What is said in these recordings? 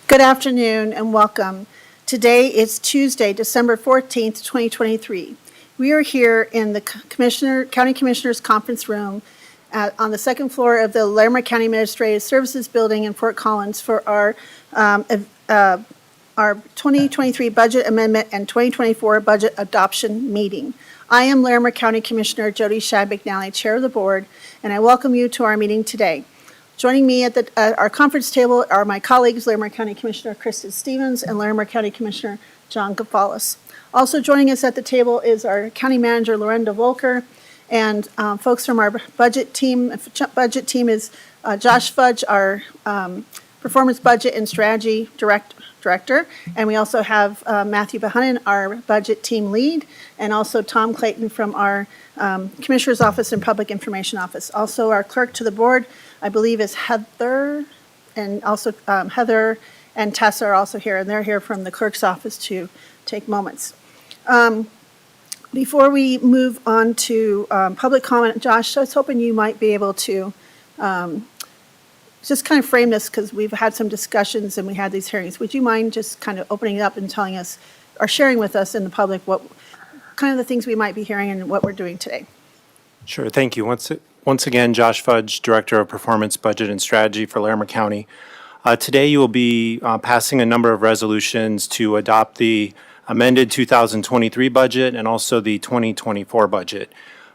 Good afternoon and welcome. Today is Tuesday, December 14th, 2023. We are here in the County Commissioners Conference Room on the second floor of the Larimer County Administrative Services Building in Fort Collins for our 2023 Budget Amendment and 2024 Budget Adoption Meeting. I am Larimer County Commissioner Jody Shad-McNally, Chair of the Board, and I welcome you to our meeting today. Joining me at our conference table are my colleagues, Larimer County Commissioner Kristen Stevens and Larimer County Commissioner John Gafalis. Also joining us at the table is our County Manager, Lorenda Volker, and folks from our budget team. Budget team is Josh Fudge, our Performance Budget and Strategy Director, and we also have Matthew Bahanen, our Budget Team Lead, and also Tom Clayton from our Commissioner's Office and Public Information Office. Also, our Clerk to the Board, I believe, is Heather, and also Heather and Tessa are also here, and they're here from the Clerk's Office to take moments. Before we move on to public comment, Josh, I was hoping you might be able to just kind of frame this, because we've had some discussions and we had these hearings. Would you mind just kind of opening it up and telling us, or sharing with us in the public, what kind of the things we might be hearing and what we're doing today? Sure, thank you. Once again, Josh Fudge, Director of Performance, Budget, and Strategy for Larimer County. Today you will be passing a number of resolutions to adopt the amended 2023 budget and also the 2024 budget.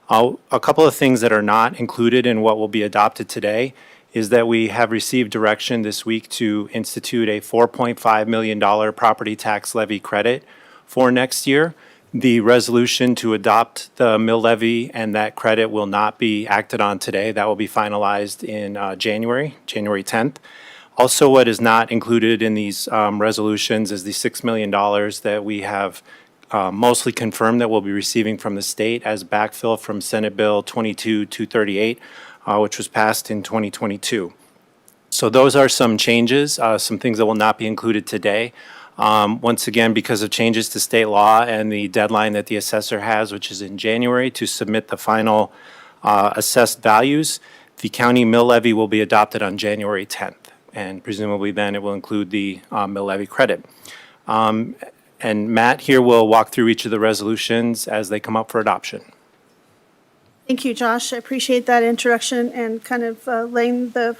A couple of things that are not included in what will be adopted today is that we have received direction this week to institute a $4.5 million property tax levy credit for next year. The resolution to adopt the mill levy and that credit will not be acted on today. That will be finalized in January 10th. Also, what is not included in these resolutions is the $6 million that we have mostly confirmed that we'll be receiving from the state as backfill from Senate Bill 22-238, which was passed in 2022. So those are some changes, some things that will not be included today. Once again, because of changes to state law and the deadline that the assessor has, which is in January, to submit the final assessed values, the county mill levy will be adopted on January 10th. And presumably then it will include the mill levy credit. And Matt here will walk through each of the resolutions as they come up for adoption. Thank you, Josh. I appreciate that introduction and kind of laying the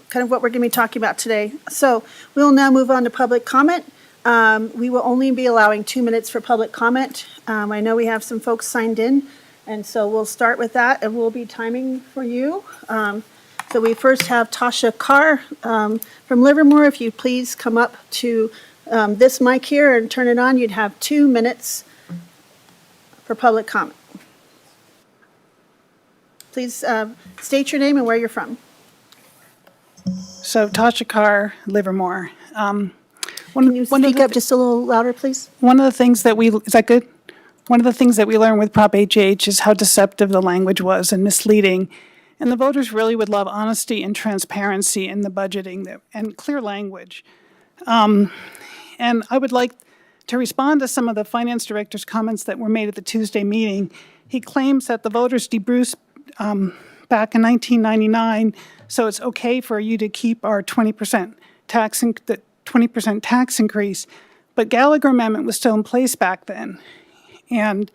kind of what we're going to be talking about today. So we'll now move on to public comment. We will only be allowing 2 minutes for public comment. I know we have some folks signed in, and so we'll start with that, and we'll be timing for you. So we first have Tasha Carr from Livermore. If you please come up to this mic here and turn it on, you'd have 2 minutes for public comment. Please state your name and where you're from. So Tasha Carr, Livermore. Can you speak up just a little louder, please? One of the things that is that good? One of the things that we learned with Prop HH is how deceptive the language was and misleading. And the voters really would love honesty and transparency in the budgeting and clear language. And I would like to respond to some of the finance director's comments that were made at the Tuesday meeting. He claims that the voters debruced back in 1999, so it's okay for you to keep our 20% tax increase. But Gallagher Amendment was still in place back then. And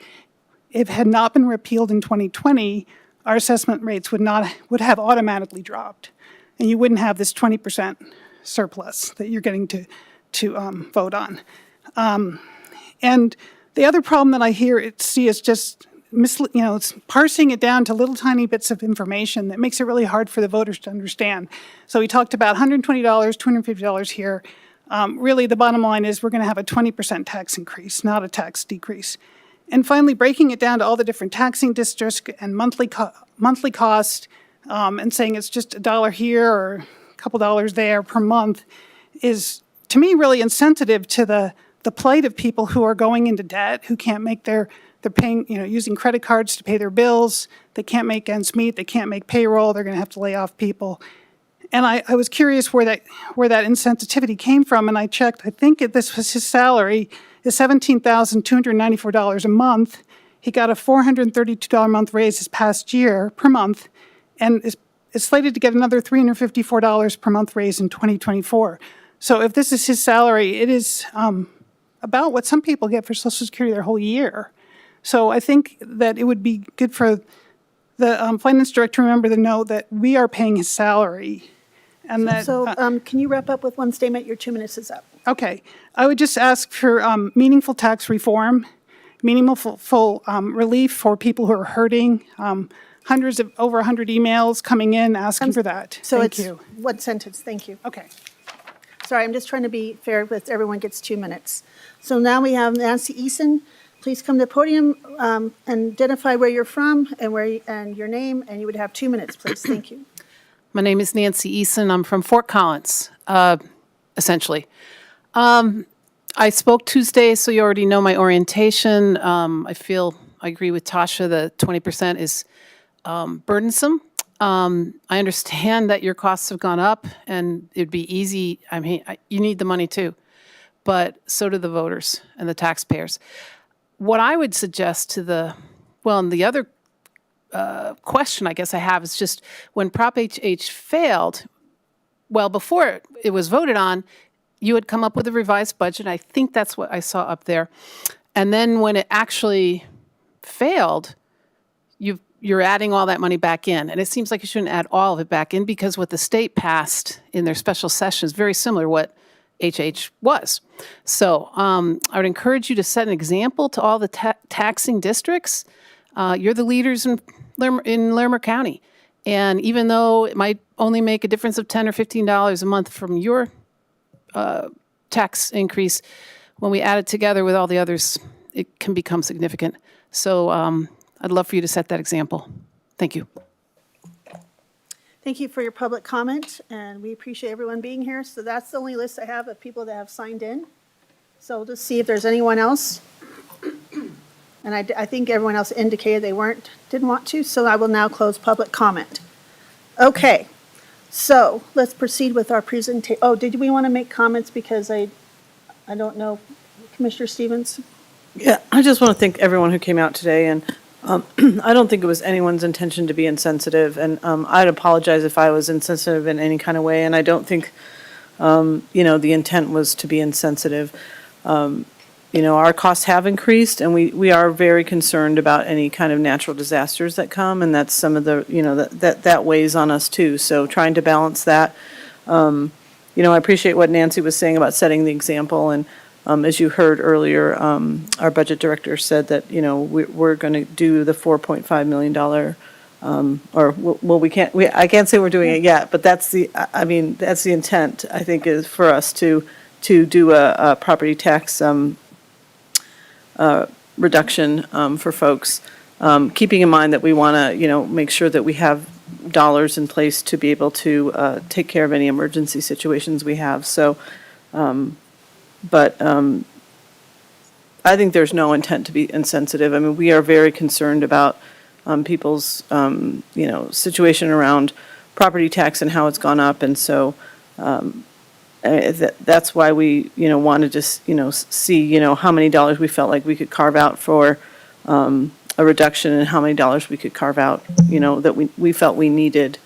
if it had not been repealed in 2020, our assessment rates would have automatically dropped. And you wouldn't have this 20% surplus that you're getting to vote on. And the other problem that I see is just it's parsing it down to little tiny bits of information that makes it really hard for the voters to understand. So we talked about $120, $250 here. Really, the bottom line is we're going to have a 20% tax increase, not a tax decrease. And finally, breaking it down to all the different taxing districts and monthly cost, and saying it's just $1 here or a couple dollars there per month is, to me, really insensitive to the plight of people who are going into debt, who can't make they're paying, using credit cards to pay their bills. They can't make ends meet. They can't make payroll. They're going to have to lay off people. And I was curious where that insensitivity came from, and I checked. I think this was his salary is $17,294 a month. He got a $432 a month raise this past year per month, and is slated to get another $354 per month raise in 2024. So if this is his salary, it is about what some people get for Social Security their whole year. So I think that it would be good for the finance director to remember to know that we are paying his salary, and that. So can you wrap up with one statement? Your 2 minutes is up. Okay. I would just ask for meaningful tax reform, meaningful relief for people who are hurting. Over 100 emails coming in asking for that. So Thank it's you. one sentence. Thank you. Okay. Sorry, I'm just trying to be fair with everyone gets 2 minutes. So now we have Nancy Eason. Please come to the podium and identify where you're from and your name, and you would have 2 minutes, please. Thank you. My name is Nancy Eason. I'm from Fort Collins, essentially. I spoke Tuesday, so you already know my orientation. I agree with Tasha that 20% is burdensome. I understand that your costs have gone up, and it'd be easy. I mean, you need the money too, but so do the voters and the taxpayers. What I would suggest and the other question I guess I have is just when Prop HH failed, well, before it was voted on, you had come up with a revised budget. I think that's what I saw up there. And then when it actually failed, you're adding all that money back in. And it seems like you shouldn't add all of it back in because what the state passed in their special session is very similar to what HH was. So I would encourage you to set an example to all the taxing districts. You're the leaders in Larimer County. And even though it might only make a difference of $10 or $15 a month from your tax increase, when we add it together with all the others, it can become significant. So I'd love for you to set that example. Thank you. Thank you for your public comment, and we appreciate everyone being here. So that's the only list I have of people that have signed in. So we'll just see if there's anyone else. And I think everyone else indicated they didn't want to, so I will now close public comment. Okay, so let's proceed with our presentation. Oh, did we want to make comments because I don't know, Commissioner Stevens? Yeah, I just want to thank everyone who came out today, and I don't think it was anyone's intention to be insensitive, and I'd apologize if I was insensitive in any kind of way, and I don't think, the intent was to be insensitive. Our costs have increased, and we are very concerned about any kind of natural disasters that come, and that's some of the, that weighs on us too. So trying to balance that. I appreciate what Nancy was saying about setting the example, and as you heard earlier, our budget director said that, we're going to do the $4.5 million, I can't say we're doing it yet, but that's the intent, I think, is for us to do a property tax reduction for folks, keeping in mind that we want to, make sure that we have dollars in place to be able to take care of any emergency situations we have. So, but I think there's no intent to be insensitive. I mean, we are very concerned about people's, situation around property tax and how it's gone up, and so that's why we, want to just, see, how many dollars we felt like we could carve out for a reduction and how many dollars we could carve out, that we felt we needed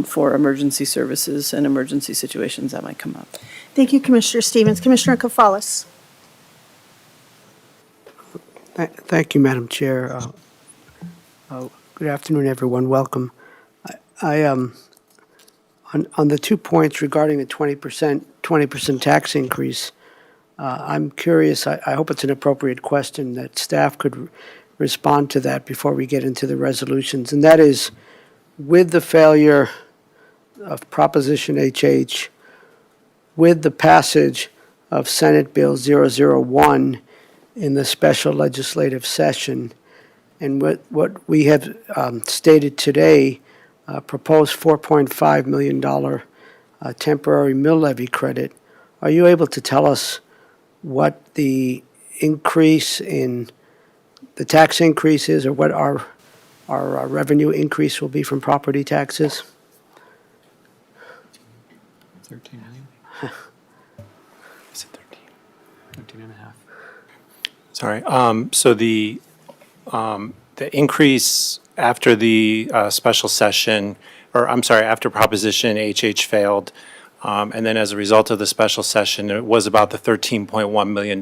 for emergency services and emergency situations that might come up. Thank you, Commissioner Stevens. Commissioner Kafalis. Thank you, Madam Chair. Good afternoon, everyone. Welcome. On the 2 points regarding the 20% tax increase, I'm curious. I hope it's an appropriate question that staff could respond to that before we get into the resolutions. And that is, with the failure of Proposition HH, with the passage of Senate Bill 001 in the special legislative session, and what we have stated today, proposed $4.5 million temporary mill levy credit, are you able to tell us what the increase in the tax increase is, or what our revenue increase will be from property taxes? 13 million? Is it 13? 13 and a half. Sorry. So the increase after the special session or I'm sorry, after Proposition HH failed. And then as a result of the special session, it was about the $13.1 million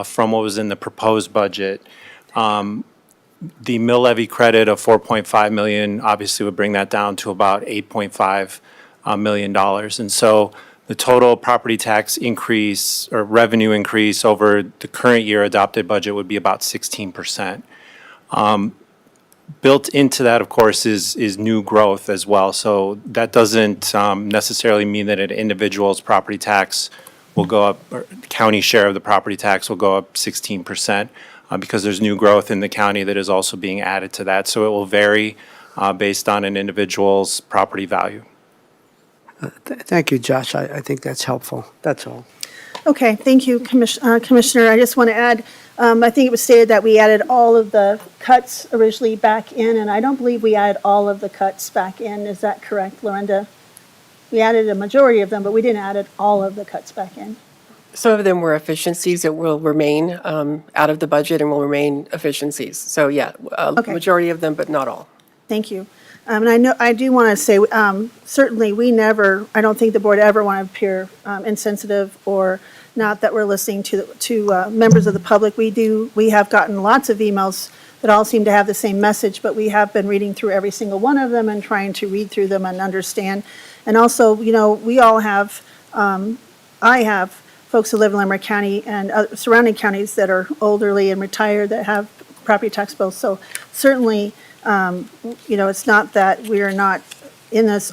from what was in the proposed budget. The mill levy credit of 4.5 million obviously would bring that down to about $8.5 million. And so the total property tax increase or revenue increase over the current year adopted budget would be about 16%. Built into that, of course, is new growth as well. So that doesn't necessarily mean that an individual's property tax will go up, or county share of the property tax will go up 16%, because there's new growth in the county that is also being added to that. So it will vary based on an individual's property value. Thank you, Josh. I think that's helpful. That's all. Okay, thank you, Commissioner. I just want to add, I think it was stated that we added all of the cuts originally back in, and I don't believe we added all of the cuts back in. Is that correct, Lorinda? We added a majority of them, but we didn't add all of the cuts back in. Some of them were efficiencies that will remain out of the budget and will remain efficiencies. So yeah, Okay. majority of them, but not all. Thank you. And I do want to say, certainly, I don't think the board ever want to appear insensitive or not that we're listening to members of the public. We have gotten lots of emails that all seem to have the same message, but we have been reading through every single one of them and trying to read through them and understand. And also, we all have, I have folks who live in Larimer County and surrounding counties that are elderly and retired that have property tax bills. So certainly, it's not that we are not in this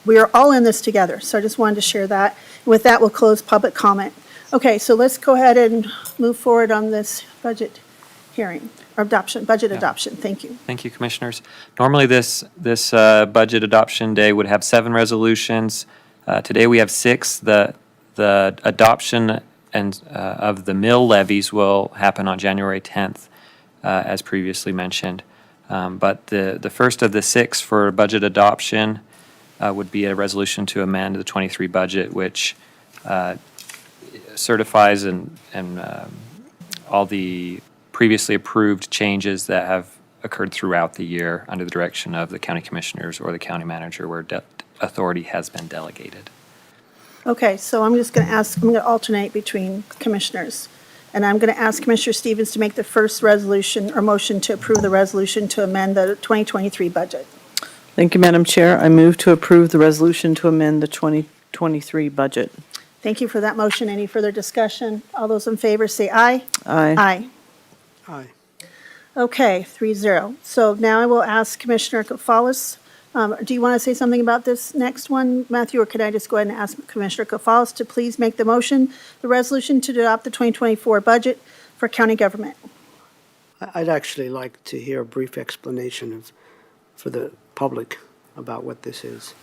we are all in this together. So I just wanted to share that. With that, we'll close public comment. Okay, so let's go ahead and move forward on this budget hearing, or budget adoption. Thank you. Thank you, Commissioners. Normally, this budget adoption day would have 7 resolutions. Today, we have 6. The adoption of the mill levies will happen on January 10th, as previously mentioned. But the first of the 6 for budget adoption would be a resolution to amend the 23 budget, which certifies and all the previously approved changes that have occurred throughout the year under the direction of the county commissioners or the county manager where authority has been delegated. Okay, so I'm going to alternate between commissioners. And I'm going to ask Commissioner Stevens to make the first resolution or motion to approve the resolution to amend the 2023 budget. Thank you, Madam Chair. I move to approve the resolution to amend the 2023 budget. Thank you for that motion. Any further discussion? All those in favor say aye. Aye. Aye. Aye. Okay, 3-0. So now I will ask Commissioner Kofalis. Do you want to say something about this next one, Matthew, or could I just go ahead and ask Commissioner Kofalis to please make the motion, the resolution to adopt the 2024 budget for county government? I'd actually like to hear a brief explanation for the public about what this is,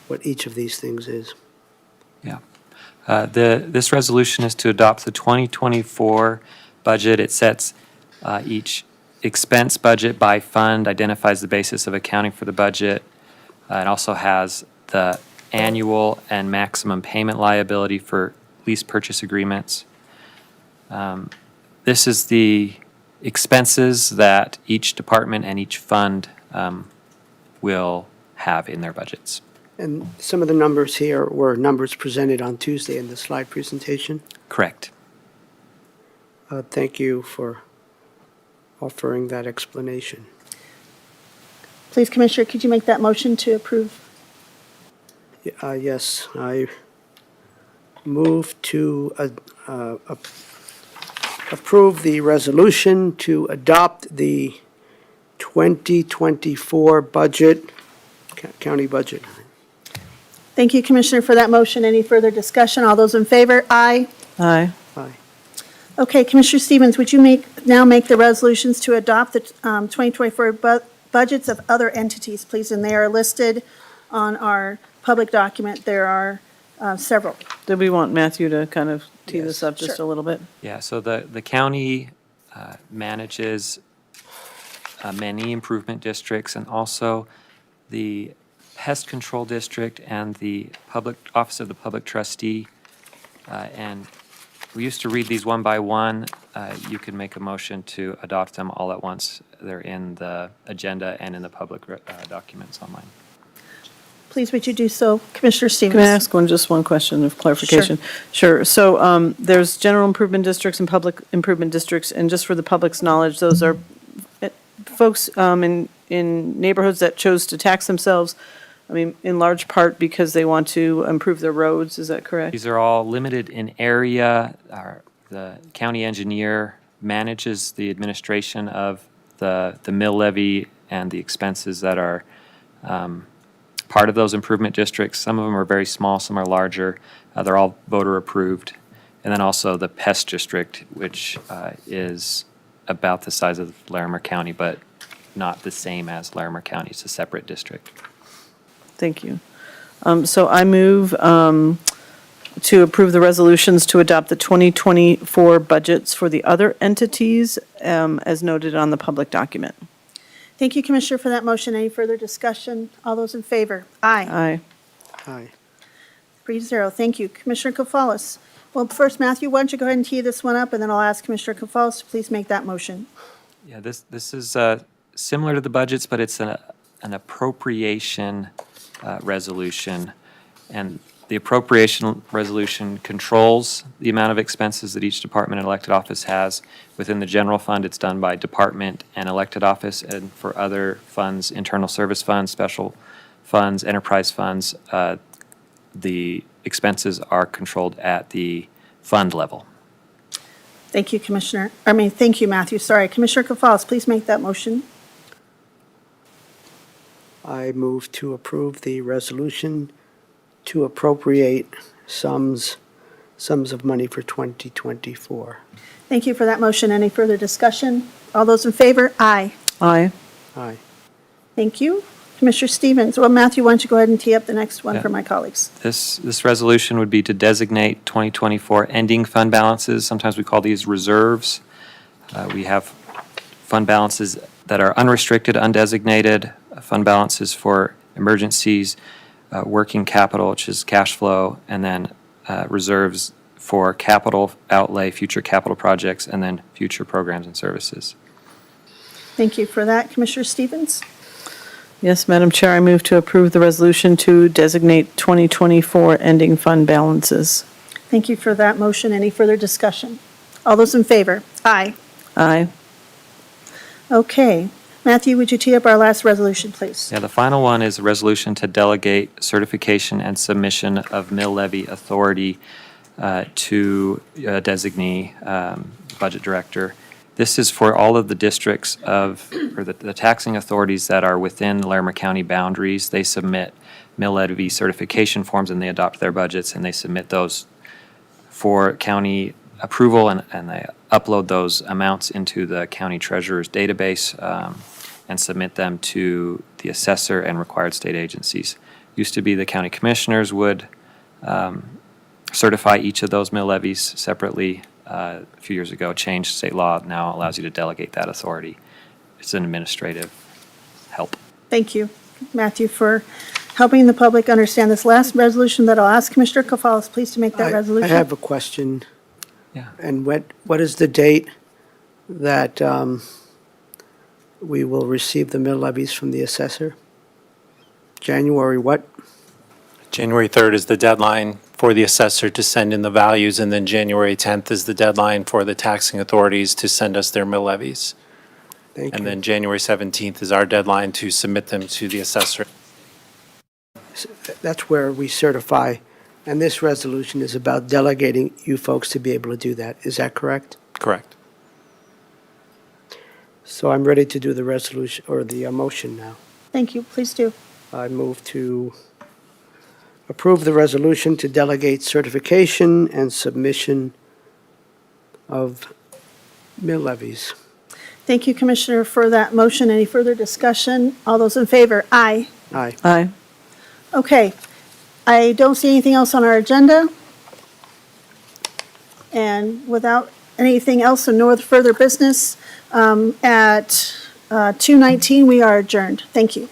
what each of these things is. Yeah. This resolution is to adopt the 2024 budget. It sets each expense budget by fund, identifies the basis of accounting for the budget. It also has the annual and maximum payment liability for lease purchase agreements. This is the expenses that each department and each fund will have in their budgets. And some of the numbers here were numbers presented on Tuesday in the slide presentation. Correct. Thank you for offering that explanation. Please, Commissioner, could you make that motion to approve? Yes, I move to approve the resolution to adopt the 2024 budget, county budget. Thank you, Commissioner, for that motion. Any further discussion? All those in favor? Aye. Aye. Aye. Okay, Commissioner Stevens, would you now make the resolutions to adopt the 2024 budgets of other entities, please? And they are listed on our public document. There are several. Did we want Matthew to kind of tee Yes. this up just Sure. a little bit? Yeah, so the county manages many improvement districts and also the pest control district and the Office of the Public Trustee and We used to read these one by one. You can make a motion to adopt them all at once. They're in the agenda and in the public documents online. Please would you do so, Commissioner Stevens? Can I ask just one question of clarification? Sure. So there's general improvement districts and public improvement districts, and just for the public's knowledge, those are folks in neighborhoods that chose to tax themselves, I mean, in large part because they want to improve their roads, is that correct? These are all limited in area. The county engineer manages the administration of the mill levy and the expenses that are part of those improvement districts. Some of them are very small, some are larger. They're all voter approved. And then also the pest district, which is about the size of Larimer County, but not the same as Larimer County. It's a separate district. Thank you. So I move to approve the resolutions to adopt the 2024 budgets for the other entities as noted on the public document. Thank you, Commissioner, for that motion. Any further discussion? All those in favor? Aye. Aye. Aye. 3-0. Thank you. Commissioner Koufalos. Well, first, Matthew, why don't you go ahead and tee this one up, and then I'll ask Commissioner Koufalos to please make that motion. Yeah, this is similar to the budgets, but it's an appropriation resolution. And the appropriation resolution controls the amount of expenses that each department and elected office has. Within the general fund, it's done by department and elected office, and for other funds, internal service funds, special funds, enterprise funds, the expenses are controlled at the fund level. Thank you, thank you, Matthew. Sorry. Commissioner Koufalos, please make that motion. I move to approve the resolution to appropriate sums of money for 2024. Thank you for that motion. Any further discussion? All those in favor? Aye. Aye. Aye. Thank you. Commissioner Stevens. Well, Matthew, why don't you go ahead and tee up the next one Yeah. for my colleagues? This resolution would be to designate 2024 ending fund balances. Sometimes we call these reserves. We have fund balances that are unrestricted, undesignated, fund balances for emergencies, working capital, which is cash flow, and then reserves for capital outlay, future capital projects, and then future programs and services. Thank you for that. Commissioner Stevens? Yes, Madam Chair, I move to approve the resolution to designate 2024 ending fund balances. Thank you for that motion. Any further discussion? All those in favor? Aye. Aye. Okay. Matthew, would you tee up our last resolution, please? Yeah, the final one is a resolution to delegate certification and submission of mill levy authority to a designee, budget director. This is for all of the districts or the taxing authorities that are within Larimer County boundaries. They submit mill levy certification forms and they adopt their budgets and they submit those for county approval and they upload those amounts into the county treasurer's database and submit them to the assessor and required state agencies. Used to be the county commissioners would certify each of those mill levies separately. A few years ago, changed state law, now allows you to delegate that authority. It's an administrative help. Thank you, Matthew, for helping the public understand this last resolution that I'll ask Commissioner Koufalos, please, to make that resolution. I have a question. Yeah. And what is the date that we will receive the mill levies from the assessor? January what? January 3rd is the deadline for the assessor to send in the values, and then January 10th is the deadline for the taxing authorities to send us their mill levies. Thank And you. then January 17th is our deadline to submit them to the assessor. That's where we certify, and this resolution is about delegating you folks to be able to do that. Is that correct? Correct. So I'm ready to do the resolution, or the motion now. Thank you, please do. I move to approve the resolution to delegate certification and submission of mill levies. Thank you, Commissioner, for that motion. Any further discussion? All those in favor? Aye. Aye. Aye. Okay. I don't see anything else on our agenda. And without anything else and no further business, at 2:19, we are adjourned. Thank you.